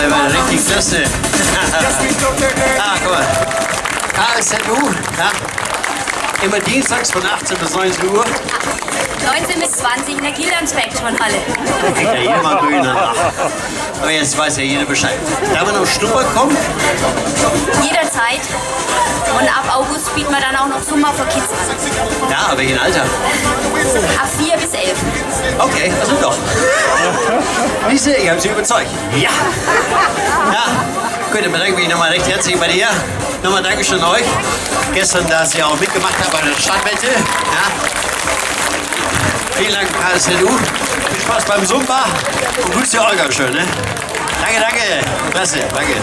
war richtig klasse. Guck mal. KSZU, ja. Immer dienstags von 18 bis 19 Uhr. 19 bis 20 in der Kildern-Track schon alle. Da kriegt ja jeder mal grüne nach. Aber jetzt weiß ja jeder Bescheid. Darf man noch Schnupper kommen? Jederzeit. Und ab August bieten wir dann auch noch Summer für Kids an. Ja, aber welchen Alter? Ab 4 bis 11. Okay, also doch. Siehste, ich habe Sie überzeugt. Ja. Ja, gut, dann bedanke ich mich nochmal recht herzlich bei dir. Nochmal Dankeschön an euch. Gestern, dass ihr auch mitgemacht habt bei der Stadtwette. Ja. Vielen Dank, KSZU. Viel Spaß beim Zumba. Und grüß die Olga schön, ne? Danke, danke. Klasse, danke.